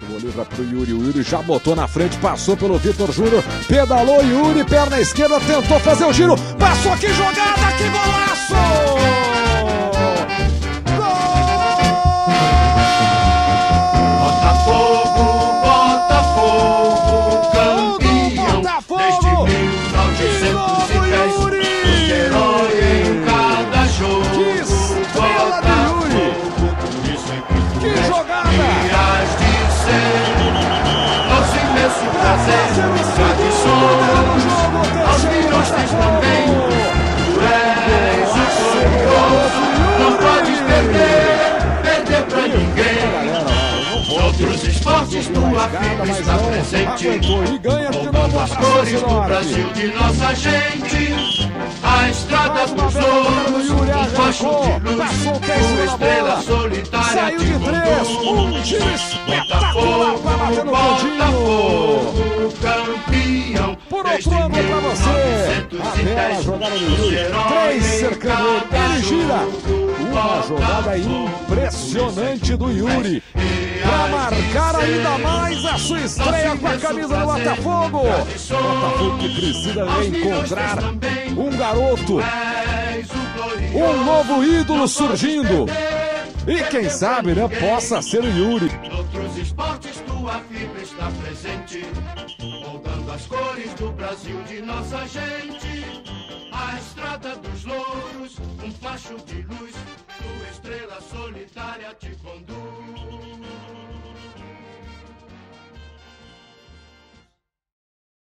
Jogou livre pro Yuri, o Yuri já botou na frente, passou pelo Vitor Júnior, pedalou Yuri, perna esquerda, tentou fazer o giro, passou, que jogada, que golaço! Outros esportes, tua fibra está presente, moldando as cores do Brasil de nossa gente. A estrada dos louros, um facho de luz, tua estrela solitária te conduz. Botafogo, Botafogo, campeão. Por outro lado pra você, a bela jogada do Yuri, 3 cercando, ele gira. Uma jogada impressionante do Yuri, para marcar ainda mais a sua estreia com a camisa do Botafogo. Botafogo que precisa reencontrar um garoto, um novo ídolo surgindo. E quem sabe, né, possa ser o Yuri. Outros esportes, tua fibra está presente, moldando as cores do Brasil de nossa gente. A estrada dos louros, um facho de luz, tua estrela solitária te conduz.